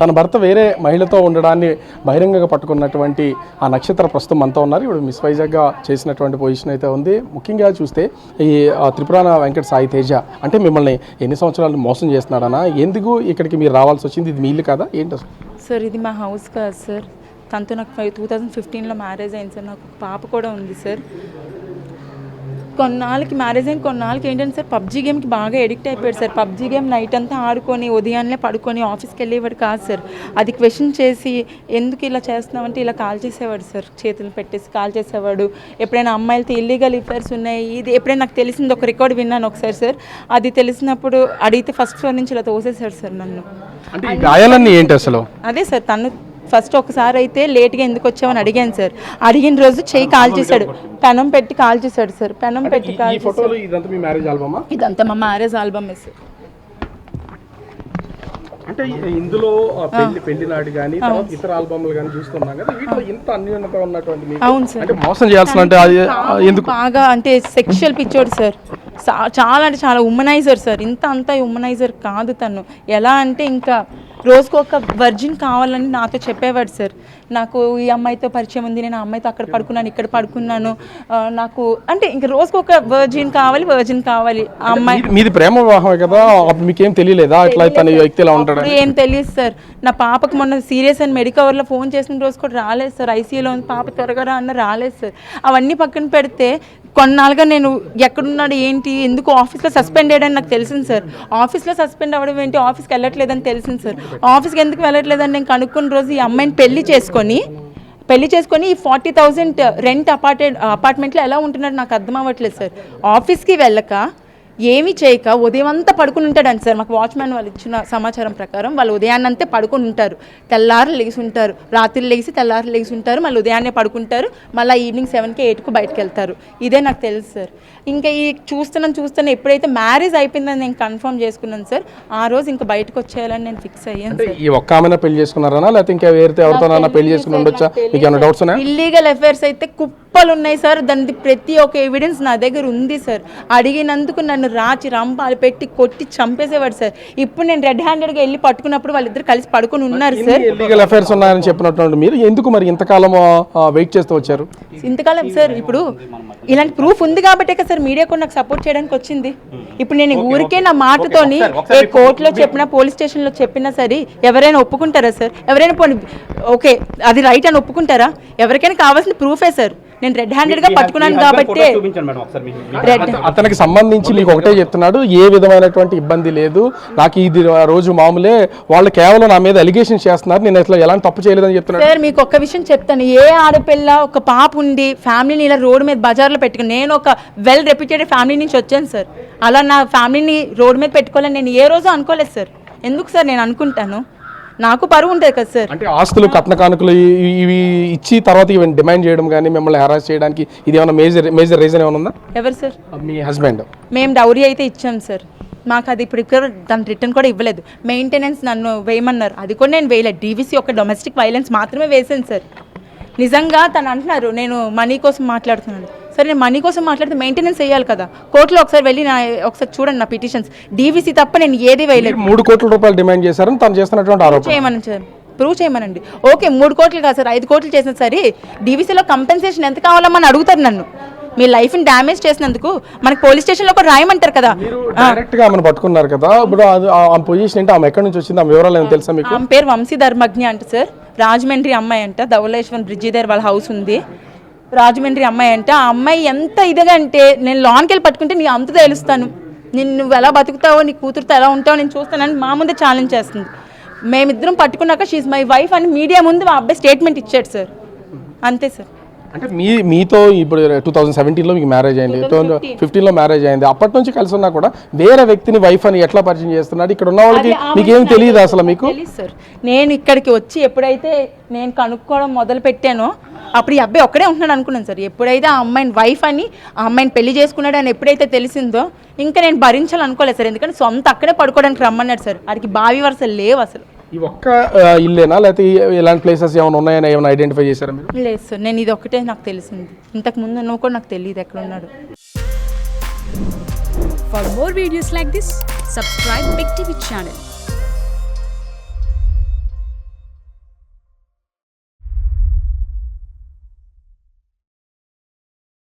తన భర్త వేరే మహిళతో ఉండడాన్ని బహిరంగంగా పట్టుకున్నటువంటి ఆ నక్షత్ర ప్రస్తుతం మనతో ఉన్నారు. ఇప్పుడు మిస్ వైజాగ్గా చేసినటువంటి పొజిషన్ అయితే ఉంది. ముఖ్యంగా చూస్తే ఈ త్రిపురాన వెంకట సాయి తేజ అంటే మిమ్మల్ని ఎన్ని సంవత్సరాలు మోసం చేస్తున్నాడనా, ఎందుకు ఇక్కడికి మీరు రావాల్సి వచ్చింది, ఇది మీ ఇల్లు కదా ఏంటి అసలు? సార్ ఇది మా హౌస్ కాదు సార్, తనతో నాకు 2015లో మ్యారేజ్ అయింది సార్. నాకు పాప కూడా ఉంది సార్. కొన్నాళ్ళకి మ్యారేజ్ అయిన కొన్నాళ్ళకి ఏంటంటే సార్ పబ్జీ గేమ్కి బాగా ఎడిక్ట్ అయిపోయాడు సార్. పబ్జీ గేమ్ నైట్ అంతా ఆడుకొని ఉదయాన్నే పడుకొని ఆఫీస్కి వెళ్ళేవాడు కాదు సార్. అది క్వశ్చన్ చేసి ఎందుకు ఇలా చేస్తున్నామంటే ఇలా కాల్ చేసేవాడు సార్, చేతులు పెట్టేసి కాల్ చేసేవాడు. ఎప్పుడైనా అమ్మాయిలతో ఇల్లీగల్ అఫైర్స్ ఉన్నాయి ఇది ఎప్పుడైనా నాకు తెలిసింది, ఒక రికార్డ్ విన్నాను ఒకసారి సార్. అది తెలిసినప్పుడు అడిగితే ఫస్ట్ ఫ్లోర్ నుంచి ఇలా తోసేశాడు సార్ నన్ను. అంటే గాయాలన్నీ ఏంటి అసలు? అదే సార్, తను ఫస్ట్ ఒకసారి అయితే లేట్గా ఎందుకు వచ్చామని అడిగాను సార్. అడిగిన రోజు చెయ్యి కాల్ చేశాడు, పెనం పెట్టి కాల్ చేశాడు సార్. పెనం పెట్టి కాల్ చేశాడు. ఇదంతా మా మ్యారేజ్ ఆల్బమ్ సార్. అంటే ఇందులో పెళ్లి నాటి కానీ ఇతర ఆల్బమ్లు కానీ చూస్తున్నాం కదా, వీటిలో ఇంత అన్యోన్యత ఉన్నటువంటి అవును సార్, అంటే మోసం చేయాల్సిన అంటే ఎందుకు బాగా అంటే సెక్షువల్ పిచ్చోడు సార్. చాలా అంటే చాలా ఉమనైజర్ సార్. ఇంత అంతా ఉమనైజర్ కాదు తను. ఎలా అంటే ఇంకా రోజుకు ఒక వర్జిన్ కావాలని నాతో చెప్పేవాడు సార్. నాకు ఈ అమ్మాయితో పరిచయం ఉంది, నేను ఆ అమ్మాయితో అక్కడ పడుకున్నాను ఇక్కడ పడుకున్నాను, నాకు అంటే ఇంకా రోజుకు ఒక వర్జిన్ కావాలి. ఆ అమ్మాయి మీది ప్రేమ వివాహమే కదా, మీకేం తెలియలేదా ఇట్లా తన వ్యక్తి ఎలా ఉంటాడు? ఏం తెలియదు సార్. నా పాపకు మొన్న సీరియస్ అని మెడికవర్లో ఫోన్ చేసిన రోజు కూడా రాలేదు సార్. ఐసీయూలో పాప త్వరగా రా అన్న రాలేదు సార్. అవన్నీ పక్కన పెడితే కొన్నాళ్ళుగా నేను ఎక్కడున్నాడు ఏంటి, ఎందుకు ఆఫీస్లో సస్పెండ్ అయ్యాడని నాకు తెలిసింది సార్. ఆఫీస్లో సస్పెండ్ అవ్వడం ఏంటి, ఆఫీస్కి వెళ్ళట్లేదని తెలిసింది సార్. ఆఫీస్కి ఎందుకు వెళ్ళట్లేదని నేను కనుక్కున్న రోజు ఈ అమ్మాయిని పెళ్లి చేసుకొని ఈ 40,000 రెంట్ అపార్ట్మెంట్లో ఎలా ఉంటున్నాడు నాకు అర్థం అవ్వట్లేదు సార్. ఆఫీస్కి వెళ్ళక ఏమీ చేయక ఉదయం అంతా పడుకుని ఉంటాడంట సార్. మాకు వాచ్మ్యాన్ వాళ్ళు ఇచ్చిన సమాచారం ప్రకారం వాళ్ళు ఉదయాన్నంతే పడుకుని ఉంటారు, తెల్లారు లేచి ఉంటారు, రాత్రి లేచి తెల్లారు లేచి ఉంటారు, మళ్ళీ ఉదయాన్నే పడుకుంటారు, మళ్ళీ ఈవినింగ్ 7కి 8కు బయటకు వెళ్తారు. ఇదే నాకు తెలుసు సార్. ఇంకా ఈ చూస్తున్నా ఎప్పుడైతే మ్యారేజ్ అయిపోయిందని నేను కన్ఫర్మ్ చేసుకున్నాను సార్, ఆ రోజు ఇంకా బయటకు వచ్చేయాలని నేను ఫిక్స్ అయ్యాను సార్. ఈ ఒక్క ఆమెన పెళ్లి చేసుకున్నారా లేకపోతే ఇంకా వేరే ఎవరితోనైనా పెళ్లి చేసుకుని ఉండొచ్చా? మీకు ఏమైనా డౌట్స్ ఉన్నాయా? ఇల్లీగల్ అఫైర్స్ అయితే కుప్పలు ఉన్నాయి సార్. దాని ప్రతి ఒక్క ఎవిడెన్స్ నా దగ్గర ఉంది సార్. అడిగినందుకు నన్ను రాచి రంపాలు పెట్టి కొట్టి చంపేసేవాడు సార్. ఇప్పుడు నేను రెడ్ హ్యాండెడ్గా వెళ్ళి పట్టుకున్నప్పుడు వాళ్ళిద్దరు కలిసి పడుకుని ఉన్నారు సార్. ఇల్లీగల్ అఫైర్స్ ఉన్నాయని చెప్పినట్టు మీరు ఎందుకు మరి ఇంతకాలం వెయిట్ చేస్తూ వచ్చారు? ఇంతకాలం సార్ ఇప్పుడు ఇలాంటి ప్రూఫ్ ఉంది కాబట్టే కదా సార్ మీడియా కూడా నాకు సపోర్ట్ చేయడానికి వచ్చింది. ఇప్పుడు నేను ఊరికే నా మాటతోని ఏ కోర్టులో చెప్పినా పోలీస్ స్టేషన్లో చెప్పినా సరే ఎవరైనా ఒప్పుకుంటారా సార్? ఎవరైనా పోనీ ఓకే అది రైట్ అని ఒప్పుకుంటారా? ఎవరికైనా కావాల్సిన ప్రూఫే సార్. నేను రెడ్ హ్యాండెడ్గా పట్టుకున్నాను కాబట్టి అతనికి సంబంధించి మీకు ఒకటే చెప్తున్నాడు, ఏ విధమైనటువంటి ఇబ్బంది లేదు, నాకు ఇది రోజు మామూలే, వాళ్ళు కేవలం నా మీద అలిగేషన్ చేస్తున్నారు, నేను అసలు ఎలాంటి తప్పు చేయలేదని చెప్తున్నాను సార్. మీకు ఒక్క విషయం చెప్తాను, ఏ ఆడపిల్ల ఒక పాప ఉండి ఫ్యామిలీని ఇలా రోడ్డు మీద బజార్లో పెట్టుకుని, నేను ఒక వెల్ రెప్యూటెడ్ ఫ్యామిలీ నుంచి వచ్చాను సార్. అలా నా ఫ్యామిలీని రోడ్డు మీద పెట్టుకోవాలని నేను ఏ రోజు అనుకోలేదు సార్. ఎందుకు సార్ నేను అనుకుంటాను, నాకు పరువు ఉంటుంది కదా సార్. అంటే ఆస్తులు కట్న కానుకలు ఇవి ఇచ్చి తర్వాత ఇవి డిమాండ్ చేయడం కానీ మిమ్మల్ని హెరాస్ చేయడానికి ఇది ఏమైనా మేజర్ రీజన్ ఏమైనా ఉందా? ఎవరు సార్? మీ హస్బెండ్. మేము డౌరీ అయితే ఇచ్చాం సార్. మాకు అది ఇప్పుడు దాని రిటర్న్ కూడా ఇవ్వలేదు. మెయింటెనెన్స్ నన్ను వేయమన్నారు, అది కూడా నేను వేయలేదు. డీవీసీ ఒక డొమెస్టిక్ వైలెన్స్ మాత్రమే వేసాను సార్. నిజంగా తను అంటున్నారు నేను మనీ కోసం మాట్లాడుతున్నాను. సరే నేను మనీ కోసం మాట్లాడితే మెయింటెనెన్స్ వేయాలి కదా. కోర్టులో ఒకసారి వెళ్ళి ఒకసారి చూడండి నా పిటిషన్స్, డీవీసీ తప్ప నేను ఏది వేయలేదు. 3 కోట్ల రూపాయలు డిమాండ్ చేశారని తను చేస్తున్నటువంటి ఆరోపణ చేయమని సార్, ప్రూవ్ చేయమనండి. ఓకే 3 కోట్లు కాదు సార్, 5 కోట్లు చేసిన సరే డీవీసీలో కంపెన్సేషన్ ఎంత కావాలమ్మని అడుగుతారు నన్ను. మీ లైఫ్ని డ్యామేజ్ చేసినందుకు మనకి పోలీస్ స్టేషన్లో కూడా రాయమంటారు కదా. డైరెక్ట్ గా ఆమెను పట్టుకున్నారు కదా, ఇప్పుడు ఆ పొజిషన్ ఏంటి, ఆమె ఎక్కడి నుంచి వచ్చింది, ఆమె వివరాలు ఏమైనా తెలుసా మీకు? ఆమె పేరు వంశీ ధర్మజ్ఞ అంట సార్. రాజమండ్రి అమ్మాయి అంట, ధవళేశ్వరం బ్రిడ్జి దగ్గర వాళ్ళ హౌస్ ఉంది. రాజమండ్రి అమ్మాయి అంట. ఆ అమ్మాయి ఎంత ఇదిగా అంటే నేను లాన్కి వెళ్ళి పట్టుకుంటే నీ అంత తెలుస్తాను, నువ్వు ఎలా బతుకుతావో నీ కూతురుతో ఎలా ఉంటావో నేను చూస్తానని మా ముందే ఛాలెంజ్ చేస్తుంది. మేమిద్దరం పట్టుకున్నాక షీఈ్ మై వైఫ్ అని మీడియా ముందు ఆ అబ్బాయి స్టేట్మెంట్ ఇచ్చాడు సార్. అంతే సార్. అంటే మీతో ఇప్పుడు 2017లో మీకు మ్యారేజ్ అయింది, 2015లో మ్యారేజ్ అయింది, అప్పటి నుంచి కలిసి ఉన్నా కూడా వేరే వ్యక్తిని వైఫ్ అని ఎట్లా పరిచయం చేస్తున్నాడు? ఇక్కడ ఉన్న వాళ్ళకి మీకేం తెలియదు అసలు? మీకు తెలియదు సార్. నేను ఇక్కడికి వచ్చి ఎప్పుడైతే నేను కనుక్కోవడం మొదలు పెట్టానో అప్పుడు ఈ అబ్బాయి ఒక్కడే ఉంటున్నాడు అనుకున్నాను సార్. ఎప్పుడైతే ఆ అమ్మాయిని వైఫ్ అని ఆ అమ్మాయిని పెళ్లి చేసుకున్నాడు అని ఎప్పుడైతే తెలిసిందో ఇంకా నేను భరించాలనుకోలేదు సార్. ఎందుకంటే సొంత అక్కడే పడుకోవడానికి రమ్మన్నాడు సార్. వాడికి బావి వరుసలు లేవు అసలు. ఈ ఒక్క ఇల్లేనా లేకపోతే ఇలాంటి ప్లేసెస్ ఏమైనా ఉన్నాయని ఏమైనా ఐడెంటిఫై చేశారా మీరు? లేదు సార్, నేను ఇది ఒకటే నాకు తెలిసింది. ఇంతకు ముందు నువ్వు కూడా నాకు తెలియదు ఎక్కడ ఉన్నాడు. For more videos like this, subscribe Big TV channel.